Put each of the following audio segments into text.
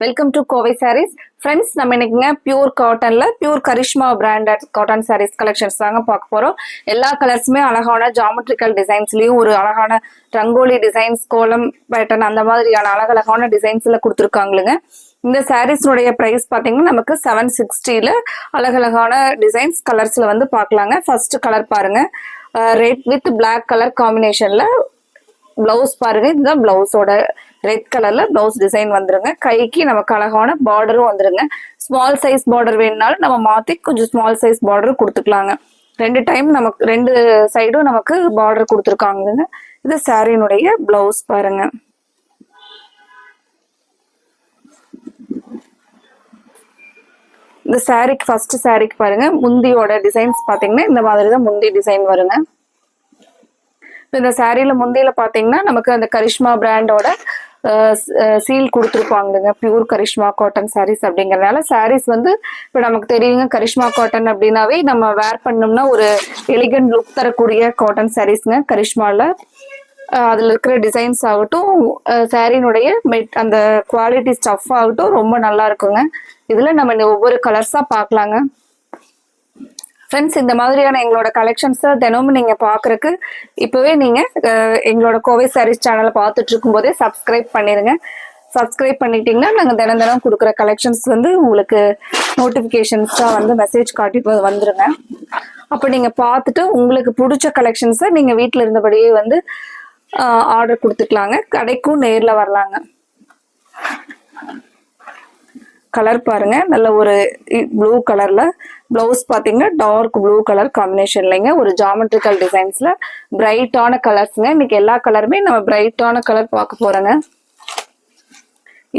Welcome to Kovai sarees. Friends, நம்ம இன்னைக்குங்க pure காட்டன்ல pure Karishma branded cotton sarees collections தாங்க பார்க்க போறோம். எல்லா கலர்ஸுமே அழகான ஜாமெட்ரிக்கல் டிசைன்ஸ்லயும் ஒரு அழகான ரங்கோலி டிசைன்ஸ், கோலம் பேட்டர்ன் அந்த மாதிரியான அழகழகான டிசைன்ஸ்ல கொடுத்துருக்காங்களுங்க. இந்த சாரீஸ்னுடைய பிரைஸ் பார்த்தீங்கன்னா நமக்கு 760ல அழகழகான டிசைன்ஸ் கலர்ஸ்ல வந்து பார்க்கலாங்க. ஃபர்ஸ்ட் கலர் பாருங்க, ரெட் வித் பிளாக் கலர் காம்பினேஷன்ல பிளவுஸ் பாருங்க. இதுதான் பிளவுஸோட ரெட் கலர்ல பிளவுஸ் டிசைன் வந்துருங்க. கைக்கு நமக்கு அழகான பார்டரும் வந்துருங்க. ஸ்மால் சைஸ் பார்டர் வேணும்னாலும் நம்ம மாத்தி கொஞ்சம் ஸ்மால் சைஸ் பார்டர் கொடுத்துக்கலாங்க. ரெண்டு டைம் நமக்கு ரெண்டு சைடும் நமக்கு பார்டர் கொடுத்துருக்காங்க. இது சாரியினுடைய பிளவுஸ் பாருங்க. இந்த சாரிக்கு ஃபர்ஸ்ட் சாரிக்கு பாருங்க, முந்தியோட டிசைன்ஸ் பாத்தீங்கன்னா இந்த மாதிரி தான் முந்தி டிசைன் வருங்க. இந்த சாரியில முந்தியில பாத்தீங்கன்னா நமக்கு அந்த கரிஷ்மா பிராண்டோட சீல் கொடுத்துருப்பாங்க. பியூர் கரிஷ்மா காட்டன் சாரீஸ் அப்படிங்கறதுனால சாரீஸ் வந்து இப்ப நமக்கு தெரியுங்க, கரிஷ்மா காட்டன் அப்படின்னாவே நம்ம வேர் பண்ணோம்னா ஒரு எலிகன்ட் லுக் தரக்கூடிய காட்டன் சாரீஸ்ங்க கரிஷ்மால. அதுல இருக்கிற டிசைன்ஸ் ஆகட்டும், சாரியினுடைய அந்த குவாலிட்டி ஸ்டஃப் ஆகட்டும் ரொம்ப நல்லா இருக்குங்க. இதுல நம்ம இந்த ஒவ்வொரு கலர்ஸா பார்க்கலாங்க. ஃப்ரெண்ட்ஸ், இந்த மாதிரியான எங்களோட கலெக்ஷன்ஸை தினமும் நீங்கள் பார்க்குறக்கு இப்போவே நீங்கள் எங்களோட கோவை சாரீஸ் சேனலை பார்த்துட்டு இருக்கும்போதே சப்ஸ்கிரைப் பண்ணிடுங்க. சப்ஸ்கிரைப் பண்ணிட்டீங்கன்னா நாங்கள் தினம் தினம் கொடுக்குற கலெக்ஷன்ஸ் வந்து உங்களுக்கு நோட்டிஃபிகேஷன்ஸாக வந்து மெசேஜ் காட்டிட்டு வந்துருங்க. அப்போ நீங்கள் பார்த்துட்டு உங்களுக்கு பிடிச்ச கலெக்ஷன்ஸை நீங்கள் வீட்டில் இருந்தபடியே வந்து ஆர்டர் கொடுத்துக்கலாங்க. கடைக்கும் நேரில் வரலாங்க. கலர் பாருங்க, நல்ல ஒரு ப்ளூ கலர்ல பிளவுஸ் பாத்தீங்கன்னா டார்க் ப்ளூ கலர் காம்பினேஷன்லங்க ஒரு ஜாமெட்ரிக்கல் டிசைன்ஸ்ல பிரைட்டான கலர்ஸ்ங்க. இன்னைக்கு எல்லா கலருமே நம்ம பிரைட்டான கலர் பார்க்க போறோங்க.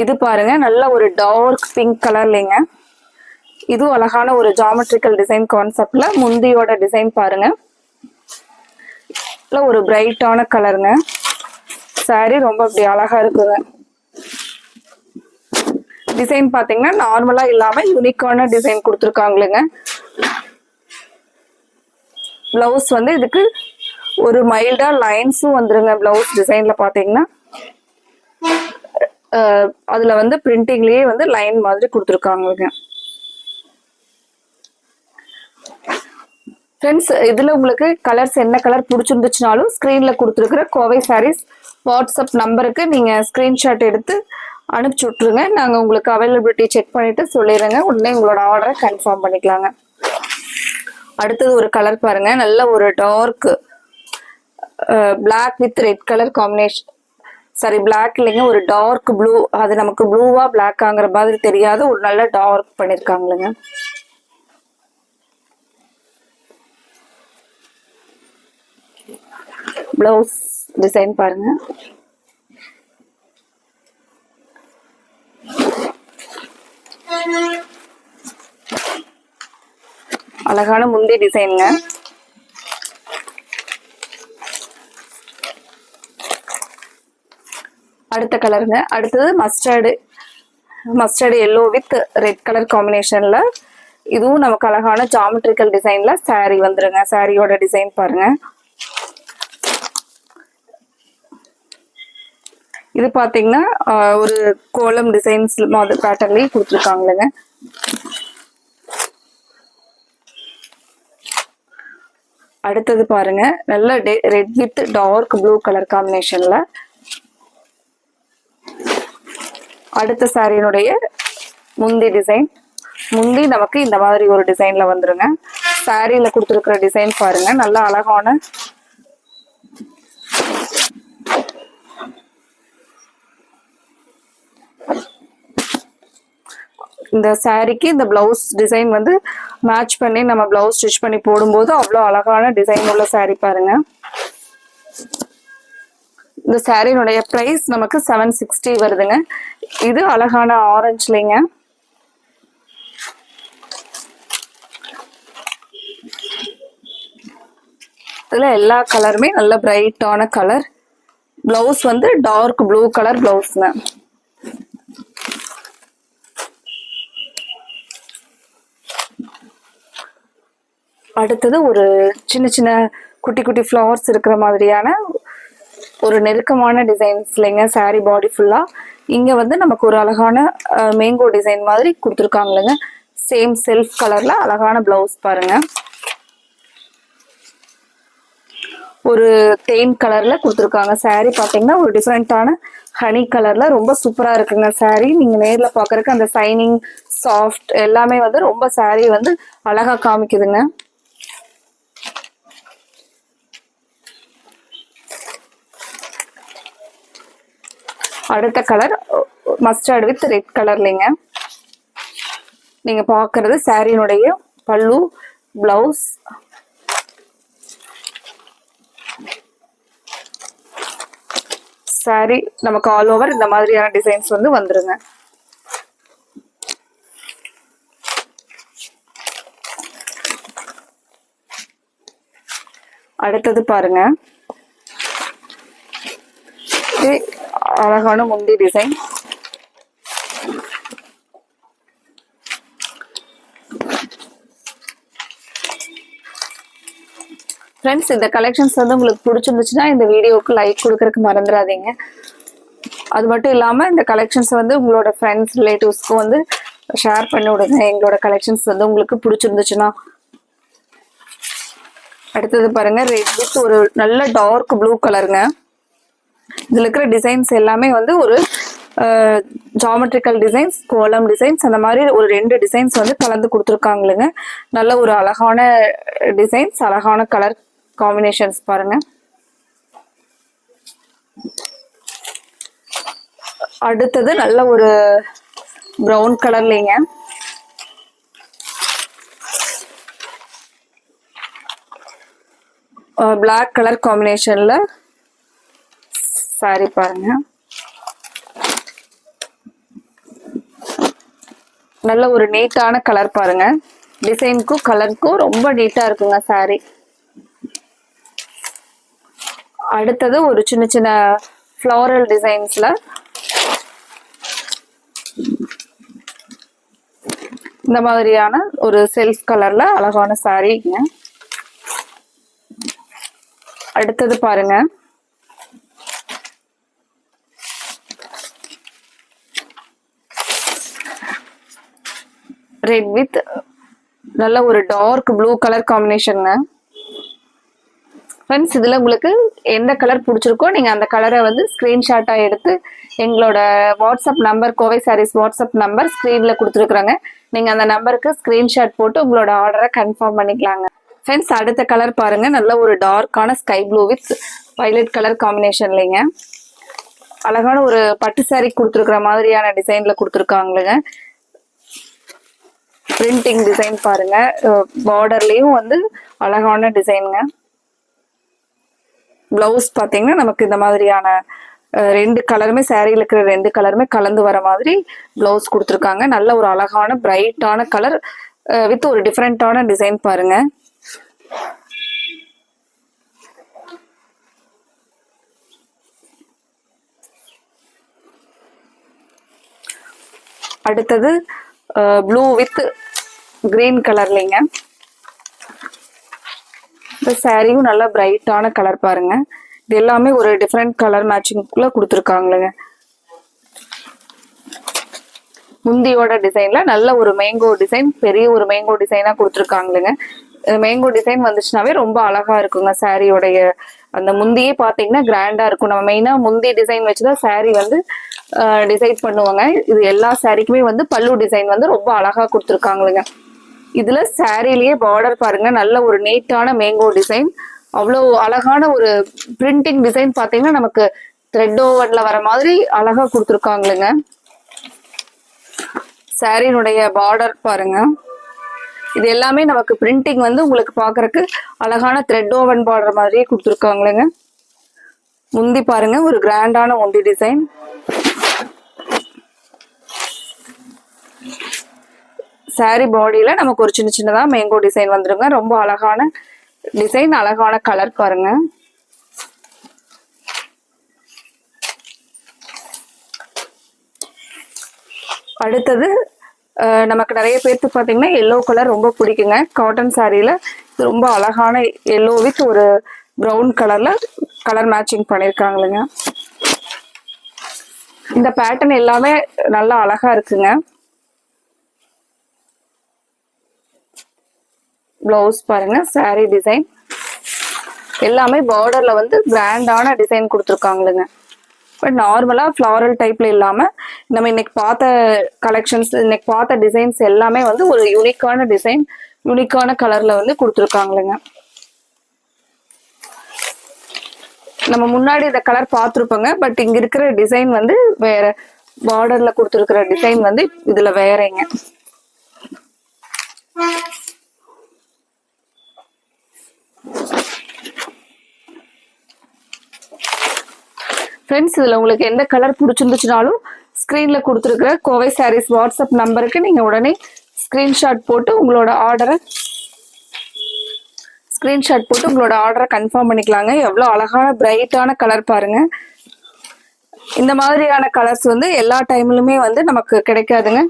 இது பாருங்க, நல்ல ஒரு டார்க் பிங்க் கலர்லங்க. இதுவும் அழகான ஒரு ஜாமெட்ரிக்கல் டிசைன் கான்செப்ட்ல முந்தியோட டிசைன் பாருங்க. ஒரு பிரைட்டான கலருங்க. சாரி ரொம்ப அப்படி அழகா இருக்குங்க. டிசைன் பாத்தீங்கன்னா நார்மலா இல்லாம யூனிக்கான டிசைன் கொடுத்துருக்காங்களுங்க. பிளவுஸ் வந்து இதுக்கு ஒரு மைல்டா லைன்ஸும் வந்துருங்க. பிளவுஸ் டிசைன்ல பாத்தீங்கன்னா அதுல வந்து பிரிண்டிங்லயே வந்து லைன் மாதிரி கொடுத்துருக்காங்களுங்க. ஃப்ரெண்ட்ஸ், இதுல உங்களுக்கு கலர்ஸ் என்ன கலர் பிடிச்சிருந்துச்சுனாலும் ஸ்கிரீன்ல கொடுத்துருக்கிற கோவை சாரீஸ் வாட்ஸ்அப் நம்பருக்கு நீங்க ஸ்கிரீன்ஷாட் எடுத்து அனுப்பிச்சு விட்டுருங்க. நாங்கள் உங்களுக்கு அவைலபிலிட்டி செக் பண்ணிட்டு சொல்லிடுறேங்க. உடனே உங்களோட ஆர்டரை கன்ஃபார்ம் பண்ணிக்கலாங்க. அடுத்தது ஒரு கலர் பாருங்க, நல்ல ஒரு dark black with red colour combination. Sorry, black இல்லைங்க, ஒரு டார்க் ப்ளூ. அது நமக்கு ப்ளூவா பிளாக்காங்கிற மாதிரி தெரியாத ஒரு நல்ல டார்க் பண்ணிருக்காங்களுங்க. பிளவுஸ் டிசைன் பாருங்க. அழகான முந்தி டிசைனுங்க. அடுத்த கலருங்க. அடுத்தது mustard yellow with red colour காம்பினேஷன்ல இதுவும் நமக்கு அழகான ஜாமெட்ரிக்கல் டிசைன்ல சாரி வந்துருங்க. சாரியோட டிசைன் பாருங்க. இது பாத்தீங்கன்னா ஒரு கோலம் டிசைன்ஸ் மாதிரி பேட்டர்ன்லயும் கொடுத்துருக்காங்களுங்க. அடுத்தது பாருங்க, நல்ல red with dark blue colour காம்பினேஷன்ல அடுத்த சாரியினுடைய முந்தி டிசைன். முந்தி நமக்கு இந்த மாதிரி ஒரு டிசைன்ல வந்துருங்க. சாரியில கொடுத்துருக்கிற டிசைன் பாருங்க, நல்ல அழகான இந்த சாரிக்கு இந்த பிளவுஸ் டிசைன் வந்து மேட்ச் பண்ணி நம்ம பிளவுஸ் ஸ்டிச் பண்ணி போடும்போது அவ்வளோ அழகான டிசைன் உள்ள சாரி பாருங்க. இந்த சாரியினுடைய பிரைஸ் நமக்கு 760 வருதுங்க. இது அழகான ஆரஞ்சுலைங்க. இதுல எல்லா கலருமே நல்ல பிரைட்டான கலர். பிளவுஸ் வந்து டார்க் ப்ளூ கலர் பிளவுஸ்ங்க. அடுத்தது ஒரு சின்ன சின்ன குட்டி குட்டி ஃப்ளவர்ஸ் இருக்கிற மாதிரியான ஒரு நெருக்கமான டிசைன்ஸ்லங்க சாரி பாடி ஃபுல்லா. இங்க வந்து நமக்கு ஒரு அழகான மேங்கோ டிசைன் மாதிரி கொடுத்துருக்காங்க. சேம் செல்ஃப் கலர்ல அழகான பிளவுஸ் பாருங்க. ஒரு தேன் கலர்ல கொடுத்துருக்காங்க. saree பாத்தீங்கன்னா ஒரு டிஃப்ரெண்டான ஹனி கலர்ல ரொம்ப சூப்பரா இருக்குங்க saree. நீங்க நேர்ல பாக்குறதுக்கு அந்த சைனிங் சாஃப்ட் எல்லாமே வந்து ரொம்ப saree வந்து அழகா காமிக்குதுங்க. அடுத்த கலர் மஸ்டர்ட் வித் ரெட் கலர்லங்க. நீங்க பாக்குறது சாரியினுடைய பல்லு, பிளவுஸ். சாரி நமக்கு ஆல் ஓவர் இந்த மாதிரியான டிசைன்ஸ் வந்து வந்துருங்க. அடுத்தது பாருங்க, இது அழகான முந்தி டிசைன். ஃப்ரெண்ட்ஸ், இந்த கலெக்ஷன்ஸ் வந்து உங்களுக்கு பிடிச்சிருந்துச்சுன்னா இந்த வீடியோவுக்கு லைக் கொடுக்கறதுக்கு மறந்துடாதீங்க. அது மட்டும் இல்லாமல் இந்த கலெக்ஷன்ஸ் வந்து உங்களோட ஃப்ரெண்ட்ஸ் ரிலேட்டிவ்ஸ்க்கும் வந்து ஷேர் பண்ணி விடுங்க, எங்களோட கலெக்ஷன்ஸ் வந்து உங்களுக்கு பிடிச்சிருந்துச்சுன்னா. அடுத்தது பாருங்க, ரெட் வித் ஒரு நல்ல டார்க் ப்ளூ கலருங்க. இதில் இருக்கிற டிசைன்ஸ் எல்லாமே வந்து ஒரு ஜாமெட்ரிக்கல் டிசைன்ஸ், கோலம் டிசைன்ஸ், அந்த மாதிரி ஒரு 2 டிசைன்ஸ் வந்து கலந்து கொடுத்துருக்காங்களுங்க. நல்ல ஒரு அழகான டிசைன்ஸ், அழகான கலர் காம்பினேஷன்ஸ் பாருங்க. அடுத்தது நல்ல ஒரு ப்ரௌன் கலர்லங்க. பிளாக் கலர் காம்பினேஷன்ல சாரி பாருங்க. நல்ல ஒரு நீட்டான கலர் பாருங்க. டிசைனுக்கும் கலருக்கும் ரொம்ப நீட்டா இருக்குங்க சாரி. அடுத்தது ஒரு சின்ன சின்ன ஃப்ளோரல் டிசைன்ஸ்ல இந்த மாதிரியான ஒரு செல்ஃப் கலர்ல அழகான சாரிங்க. அடுத்தது பாருங்க, ரெட் வித் நல்ல ஒரு dark blue colour combination. Friends, இதில் உங்களுக்கு எந்த கலர் பிடிச்சிருக்கோ நீங்கள் அந்த கலரை வந்து ஸ்க்ரீன்ஷாட்டாக எடுத்து எங்களோட WhatsApp number, Kovai sarees WhatsApp number ஸ்க்ரீனில் கொடுத்துருக்குறாங்க. நீங்கள் அந்த நம்பருக்கு ஸ்க்ரீன்ஷாட் போட்டு உங்களோட ஆர்டரை கன்ஃபார்ம் பண்ணிக்கலாங்க. ஃப்ரெண்ட்ஸ், அடுத்த கலர் பாருங்கள், நல்ல ஒரு டார்க்கான sky blue with violet colour காம்பினேஷன்லைங்க. அழகான ஒரு பட்டு சாரீ கொடுத்துருக்குற மாதிரியான டிசைனில் கொடுத்துருக்காங்களுங்க. பிரிண்டிங் டிசைன் பாருங்க, பார்டர்லயும் வந்து அழகான டிசைனுங்க. பிளவுஸ் பாத்தீங்கன்னா நமக்கு இந்த மாதிரியான 2 கலருமே, சாரியில இருக்கிற 2 கலருமே கலந்து வர மாதிரி பிளவுஸ் கொடுத்துருக்காங்க. நல்ல ஒரு அழகான பிரைட்டான கலர் வித் ஒரு டிஃப்ரெண்டான டிசைன் பாருங்க. அடுத்தது ப்ளூ வித் கிரீன் கலர்லைங்க. இந்த சாரியும் நல்ல பிரைட்டான கலர் பாருங்க. இது எல்லாமே ஒரு டிஃப்ரெண்ட் கலர் மேட்சிங்குள்ள கொடுத்துருக்காங்களுங்க. முந்தியோட டிசைன்ல நல்ல ஒரு மேங்கோ டிசைன், பெரிய ஒரு மேங்கோ டிசைனா கொடுத்துருக்காங்களுங்க. மேங்கோ டிசைன் வந்துச்சுனாவே ரொம்ப அழகா இருக்குங்க. சாரியோடைய அந்த முந்தியே பாத்தீங்கன்னா கிராண்டா இருக்கும். நம்ம மெயினா முந்தி டிசைன் வச்சுதான் சாரி வந்து டிசைட் பண்ணுவாங்க. இது எல்லா சாரிக்குமே வந்து பல்லு டிசைன் வந்து ரொம்ப அழகா கொடுத்துருக்காங்களுங்க. இதுல சாரிலேயே பார்டர் பாருங்க, நல்ல ஒரு நீட்டான மேங்கோ டிசைன், அவ்வளோ அழகான ஒரு பிரிண்டிங் டிசைன். பாத்தீங்கன்னா நமக்கு த்ரெட் ஓவன்ல வர மாதிரி அழகா கொடுத்துருக்காங்களுங்க. சாரியினுடைய பார்டர் பாருங்க, இது எல்லாமே நமக்கு பிரிண்டிங் வந்து உங்களுக்கு பாக்குறதுக்கு அழகான த்ரெட் ஓவன் பார்டர் மாதிரியே கொடுத்துருக்காங்களுங்க. முந்தி பாருங்க, ஒரு கிராண்டான முந்தி டிசைன். சாரி பாடியில நமக்கு ஒரு சின்ன சின்னதா மேங்கோ டிசைன் வந்துருங்க. ரொம்ப அழகான டிசைன், அழகான கலர் பாருங்க. அடுத்தது நமக்கு நிறைய பேருக்கு பாத்தீங்கன்னா எல்லோ கலர் ரொம்ப பிடிக்குங்க. காட்டன் சாரியில ரொம்ப அழகான எல்லோ வித் ஒரு ப்ரௌன் கலர்ல கலர் மேட்சிங் பண்ணிருக்காங்களுங்க. இந்த பேட்டர்ன் எல்லாமே நல்லா அழகா இருக்குங்க. பிளவுஸ் பாருங்க, saree டிசைன் எல்லாமே பார்டர்ல வந்து கிராண்டான டிசைன் கொடுத்துருக்காங்களுங்க. பட் நார்மலா ஃப்ளாரல் டைப்ல இல்லாம நம்ம இன்னைக்கு பார்த்த கலெக்ஷன்ஸ், இன்னைக்கு பார்த்த டிசைன்ஸ் எல்லாமே வந்து ஒரு யூனிக்கான டிசைன், யூனிக்கான கலர்ல வந்து கொடுத்துருக்காங்களுங்க. நம்ம முன்னாடி இந்த கலர் பார்த்துருப்போங்க. பட் இங்க இருக்கிற டிசைன் வந்து வேற, பார்டர்ல கொடுத்துருக்கிற டிசைன் வந்து இதுல வேறங்க. ஃப்ரெண்ட்ஸ், இதுல உங்களுக்கு எந்த கலர் பிடிச்சிருந்துச்சுனாலும் ஸ்கிரீன்ல கொடுத்துருக்கிற கோவை சாரீஸ் வாட்ஸ்அப் நம்பருக்கு நீங்க உடனே ஸ்கிரீன்ஷாட் போட்டு உங்களோட ஆர்டரை கன்ஃபார்ம் பண்ணிக்கலாங்க. எவ்வளோ அழகான பிரைட்டான கலர் பாருங்க. இந்த மாதிரியான கலர்ஸ் வந்து எல்லா டைம்லுமே வந்து நமக்கு கிடைக்காதுங்க.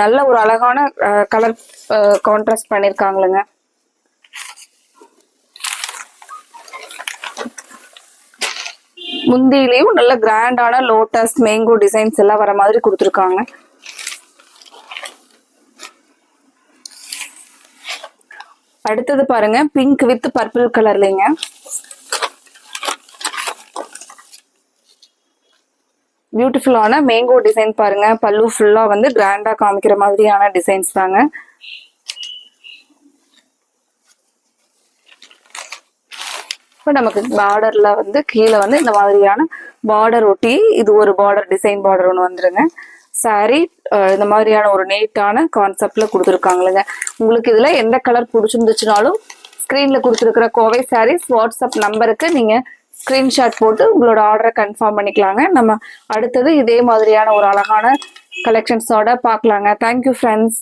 நல்ல ஒரு அழகான கலர் கான்ட்ராஸ்ட் பண்ணிருக்காங்களுங்க. முந்தியிலையும் நல்ல கிராண்டான லோட்டஸ், மேங்கோ டிசைன்ஸ் எல்லாம் வர மாதிரி கொடுத்துருக்காங்க. அடுத்தது பாருங்க, பிங்க் வித் பர்பிள் கலர்லங்க. பியூட்டிஃபுல்லான மேங்கோ டிசைன் பாருங்க. பல்லு ஃபுல்லா வந்து கிராண்டா காமிக்கிற மாதிரியான டிசைன்ஸ் தாங்க. இப்போ நமக்கு பார்டர்ல வந்து கீழே வந்து இந்த மாதிரியான பார்டர் ஒட்டி இது ஒரு பார்டர் டிசைன் பார்டர் ஒன்று வந்துருங்க. சாரி இந்த மாதிரியான ஒரு நீட்டான கான்செப்ட்ல கொடுத்துருக்காங்களுங்க. உங்களுக்கு இதுல எந்த கலர் பிடிச்சிருந்துச்சுனாலும் ஸ்கிரீன்ல கொடுத்துருக்கிற கோவை சாரீஸ் வாட்ஸ்அப் நம்பருக்கு நீங்க ஸ்கிரீன்ஷாட் போட்டு உங்களோட ஆர்டரை கன்ஃபார்ம் பண்ணிக்கலாங்க. நம்ம அடுத்தது இதே மாதிரியான ஒரு அழகான கலெக்ஷன்ஸோட பார்க்கலாங்க. Thank you friends.